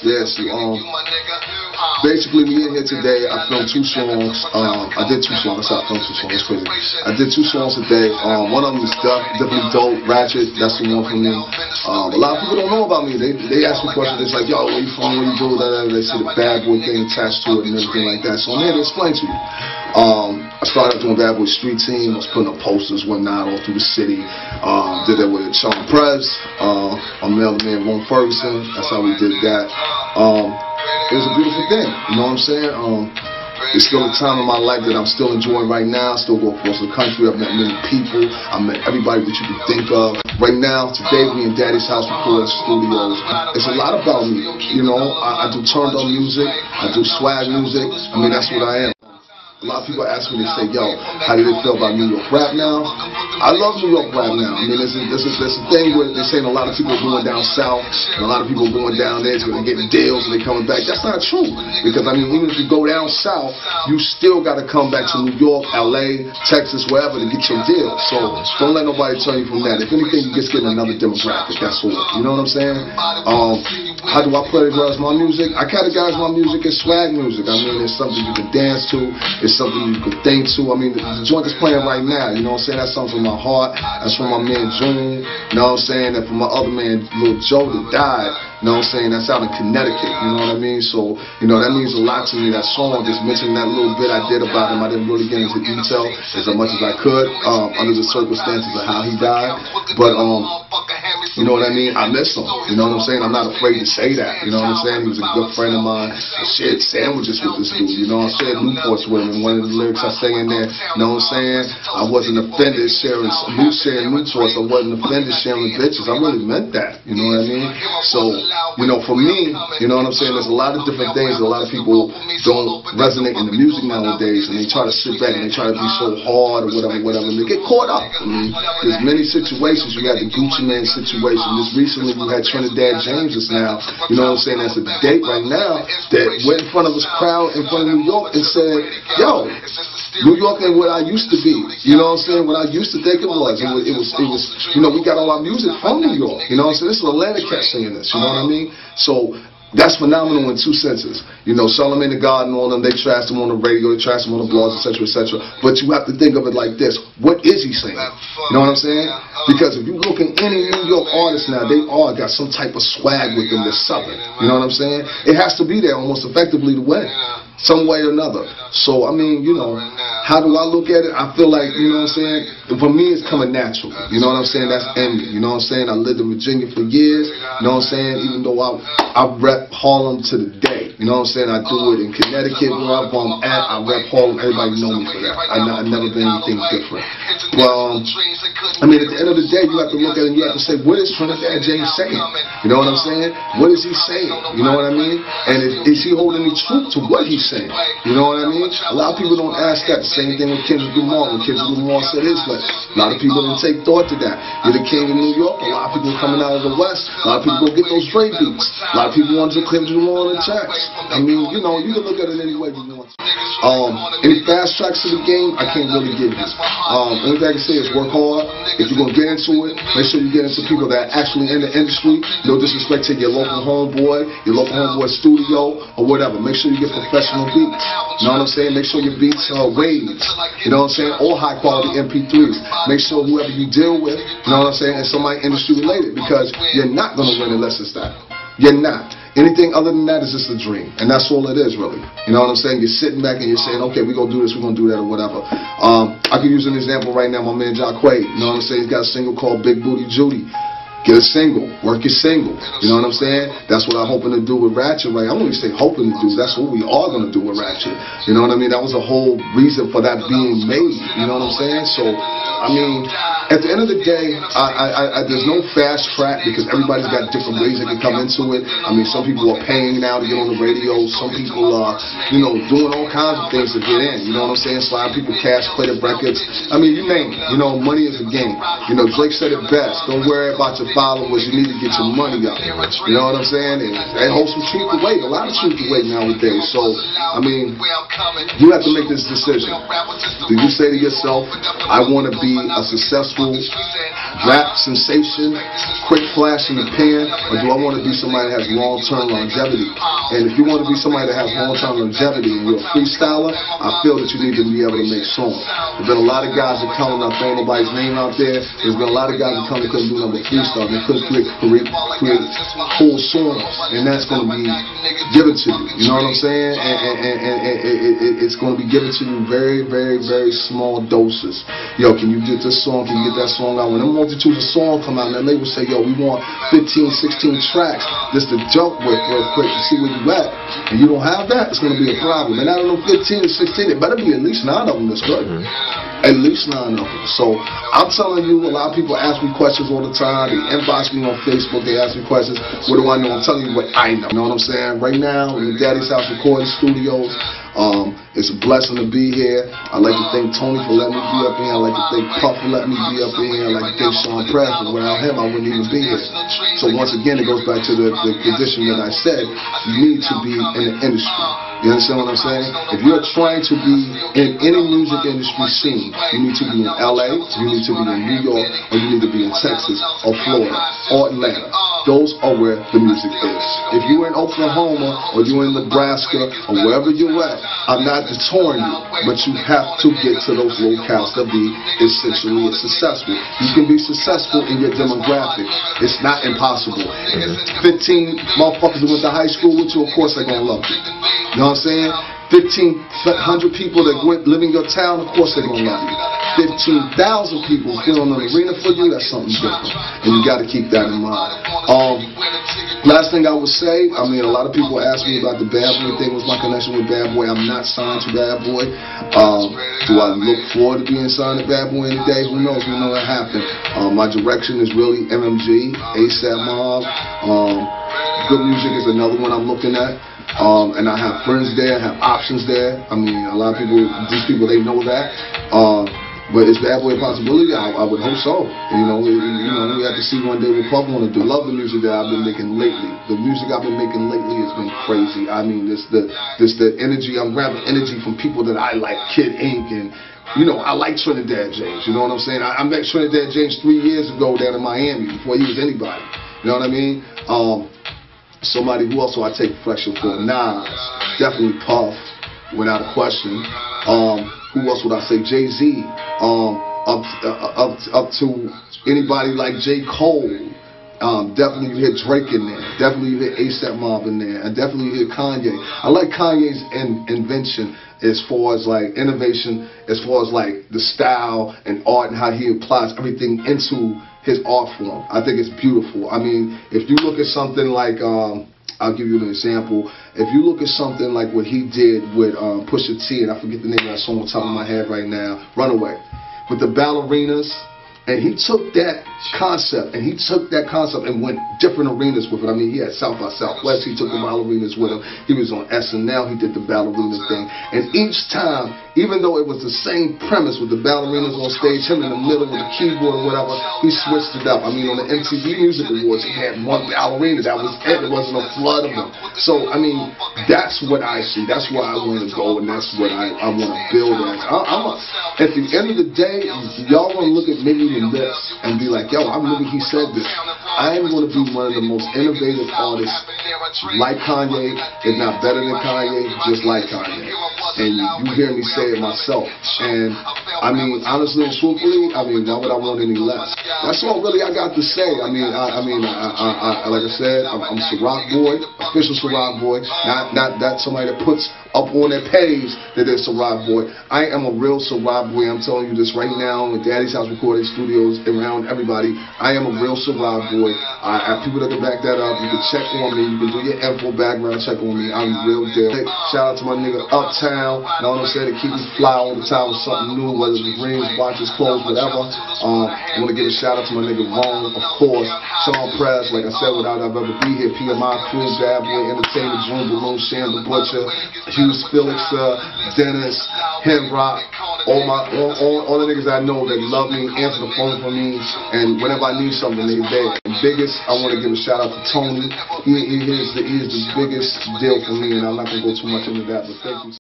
Yes, basically we in here today. I filmed 2 songs. I did 2 songs. I filmed 2 songs. That's crazy. I did 2 songs today. One of them is definitely dope. Ratchet. That's the one for me. A lot of people don't know about me. They ask me questions. It's like, yo, where you from? Where you do? They see the bad boy thing attached to it and everything like that. So I'm here to explain to you. I started doing Bad Boy Street Team. I was putting up posters, whatnot, all through the city. Did that with Sean Prez, my mailman, Ron Ferguson. That's how we did that. It was a beautiful thing. You know what I'm saying? It's still a time in my life that I'm still enjoying right now. I still go across the country. I've met many people. I've met everybody that you can think of. Right now, today, we in Daddy's house recording studios. It's a lot about me. You know, I do turned on music. I do swag music. I mean, that's what I am. A lot of people ask me, they say, yo, how do they feel about New York rap now? I love New York rap now. I mean, there's a thing where they're saying a lot of people are going down south, and a lot of people are going down there, so they're getting deals and they're coming back. That's not true. Because, I mean, even if you go down south, you still got to come back to New York, LA, Texas, wherever to get your deal. So don't let nobody turn you from that. If anything, you just get another demographic. That's all. You know what I'm saying? How do I categorize my music? I categorize my music as swag music. I mean, it's something you can dance to. It's something you can think to. I mean, the joint is playing right now. You know what I'm saying? That's something from my heart. That's from my man June. You know what I'm saying? And from my other man, Lil Joe, that died. You know what I'm saying? That's out in Connecticut. You know what I mean? So, you know, that means a lot to me. That song, just mentioning that little bit I did about him. I didn't really get into detail as much as I could under the circumstances of how he died. But, you know what I mean? I miss him. You know what I'm saying? I'm not afraid to say that. You know what I'm saying? He was a good friend of mine. I shared sandwiches with this dude. You know, I shared Newports with him. And one of the lyrics I say in there, you know what I'm saying? I wasn't offended sharing Newports. I wasn't offended sharing bitches. I really meant that. You know what I mean? So, you know, for me, you know what I'm saying? There's a lot of different things. A lot of people don't resonate in the music nowadays, and they try to sit back and they try to be so hard or whatever, and they get caught up. I mean, there's many situations. You had the Gucci Man situation. Just recently, you had Trinidad James just now. You know what I'm saying? That's a date right now that went in front of this crowd in front of New York and said, yo, New York ain't what I used to be. You know what I'm saying? What I used to think it was. It was, you know, we got all our music from New York. You know what I'm saying? This is Atlanta cat singing this. You know what I mean? So that's phenomenal in 2 senses. You know, Charlamagne the God and all them, they trashed him on the radio, they trashed him on the blogs, etc., etc. But you have to think of it like this. What is he saying? You know what I'm saying? Because if you look at any New York artist now, they all got some type of swag with them that's Southern. You know what I'm saying? It has to be there almost effectively to win, some way or another. So, I mean, you know, how do I look at it? I feel like, you know what I'm saying? For me, it's coming natural. You know what I'm saying? That's in me. You know what I'm saying? I lived in Virginia for years. You know what I'm saying? Even though I rep Harlem to the day. You know what I'm saying? I do it in Connecticut, wherever I'm at. I rep Harlem. Everybody know me for that. I've never been anything different. Well, I mean, at the end of the day, you have to look at it and you have to say, what is Trinidad James saying? You know what I'm saying? What is he saying? You know what I mean? And is he holding any truth to what he's saying? You know what I mean? A lot of people don't ask that. The same thing with Kendrick Lamar. When Kendrick Lamar said his way, a lot of people didn't take thought to that. You're the king of New York. A lot of people coming out of the West. A lot of people go get those Dre beats. A lot of people want to Kendrick Lamar on the tracks. I mean, you know, you can look at it any way you want. Any fast tracks to the game, I can't really give you. Only thing I can say is work hard. If you're gonna get into it, make sure you get into people that are actually in the industry. No disrespect to your local homeboy, studio, or whatever. Make sure you get professional beats. You know what I'm saying? Make sure your beats are waves. You know what I'm saying? Or high quality MP3s. Make sure whoever you deal with, you know what I'm saying, is somebody industry related, because you're not gonna win unless it's that. You're not. Anything other than that is just a dream. And that's all it is, really. You know what I'm saying? You're sitting back and you're saying, okay, we're going to do this, we're going to do that, or whatever. I can use an example right now. My man Jacquay, you know what I'm saying? He's got a single called Big Booty Judy. Get a single. Work your single. You know what I'm saying? That's what I'm hoping to do with Ratchet, right? I'm going to say hoping to do. That's what we are going to do with Ratchet. You know what I mean? That was the whole reason for that being made. You know what I'm saying? So, I mean, at the end of the day, there's no fast track, because everybody's got different ways they can come into it. I mean, some people are paying now to get on the radio. Some people are, you know, doing all kinds of things to get in. You know what I'm saying? Slide people cash, play the records. I mean, you name it. You know, money is a game. You know, Drake said it best. Don't worry about your followers. You need to get your money up. You know what I'm saying? And hold some truth away. A lot of truth away nowadays. So, I mean, you have to make this decision. Do you say to yourself, I want to be a successful rap sensation, quick flash in the pan, or do I want to be somebody that has long-term longevity? And if you want to be somebody that has long-term longevity and you're a freestyler, I feel that you need to be able to make songs. There's been a lot of guys that come, and not throwing nobody's name out there. There's been a lot of guys that come and couldn't do nothing but freestyle. They couldn't create full songs, and that's going to be given to you. You know what I'm saying? And it's going to be given to you very, very, very small doses. Yo, can you get this song? Can you get that song out? When them multitudes of songs come out, and then they will say, yo, we want 15, 16 tracks just to jump with real quick to see where you at. And you don't have that, it's going to be a problem. And out of them 15 to 16, it better be at least 9 of them that's good. At least 9 of them. So I'm telling you, a lot of people ask me questions all the time. They inbox me on Facebook. They ask me questions. What do I know? I'm telling you what I know. You know what I'm saying? Right now, in the Daddy's House Recording Studios, it's a blessing to be here. I'd like to thank Tony for letting me be up here. I'd like to thank Puff for letting me be up here. I'd like to thank Sean Preston. Without him, I wouldn't even be here. So once again, it goes back to the condition that I said. You need to be in the industry. You understand what I'm saying? If you're trying to be in any music industry scene, you need to be in LA, you need to be in New York, or you need to be in Texas, or Florida, or Atlanta. Those are where the music is. If you're in Oklahoma, or you're in Nebraska, or wherever you're at, I'm not detouring you, but you have to get to those locales to be essentially successful. You can be successful in your demographic. It's not impossible. 15 motherfuckers who went to high school with you, of course they're going to love you. You know what I'm saying? 1,500 people that live in your town, of course they're going to love you. 15,000 people filling an arena for you, that's something different. And you got to keep that in mind. Last thing I would say, I mean, a lot of people ask me about the Bad Boy thing. What's my connection with Bad Boy? I'm not signed to Bad Boy. Do I look forward to being signed to Bad Boy any day? Who knows? We know that happened. My direction is really MMG, ASAP Mob. Good Music is another one I'm looking at. And I have friends there, I have options there. I mean, a lot of people, these people, they know that. But is Bad Boy a possibility? I would hope so. We have to see one day what Puff want to do. I love the music that I've been making lately. The music I've been making lately has been crazy. I mean, this the energy. I'm grabbing energy from people that I like, Kid Ink, and I like Trinidad James. You know what I'm saying? I met Trinidad James 3 years ago down in Miami before he was anybody. You know what I mean? Somebody who also I take pressure for, Nas, definitely Puff, without a question. Who else would I say? Jay-Z. Up to anybody like J. Cole. Definitely you hear Drake in there. Definitely you hear ASAP Mob in there. And definitely you hear Kanye. I like Kanye's invention as far as like innovation, as far as like the style and art and how he applies everything into his art form. I think it's beautiful. I mean, if you look at something like, I'll give you an example. If you look at something like what he did with Pusha T, and I forget the name of that song on top of my head right now, Runaway, with the ballerinas, and he took that concept and went different arenas with it. I mean, he had South by Southwest, he took the ballerinas with him. He was on SNL, he did the ballerina thing. And each time, even though it was the same premise with the ballerinas on stage, him in the middle with the keyboard or whatever, he switched it up. I mean, on the MTV Music Awards, he had one ballerina, that was it. It wasn't a flood of them. So, I mean, that's what I see. That's where I want to go, and that's what I want to build as. At the end of the day, y'all want to look at me and this and be like, yo, I remember he said this. I am going to be one of the most innovative artists like Kanye, if not better than Kanye, just like Kanye. And you hear me say it myself. And I mean, honestly and truthfully, I mean, why would I want any less? That's all really I got to say. I mean, like I said, I'm Ciroc Boy, official Ciroc Boy, not that somebody that puts up on their page that they're Ciroc Boy. I am a real Ciroc Boy. I'm telling you this right now with Daddy's House Recording Studios, around everybody. I am a real Ciroc Boy. I have people that can back that up. You can check on me. You can do your info background check on me. I'm real deal. Shout out to my nigga Uptown. You know what I'm saying? To keep me fly all the time with something new, whether it's rings, watches, clothes, whatever. I want to give a shout out to my nigga Ron, of course. Sean Press, like I said, without I've ever be here. PMI Crew, Bad Boy Entertainment, June Balloon, Sham the Butcher, Hughes Felix, Dennis, Henrock, all the niggas I know that love me, answer the phone for me, and whenever I need something, they there. And biggest, I want to give a shout out to Tony. He is the biggest deal for me, and I'm not going to go too much into that, but thank you.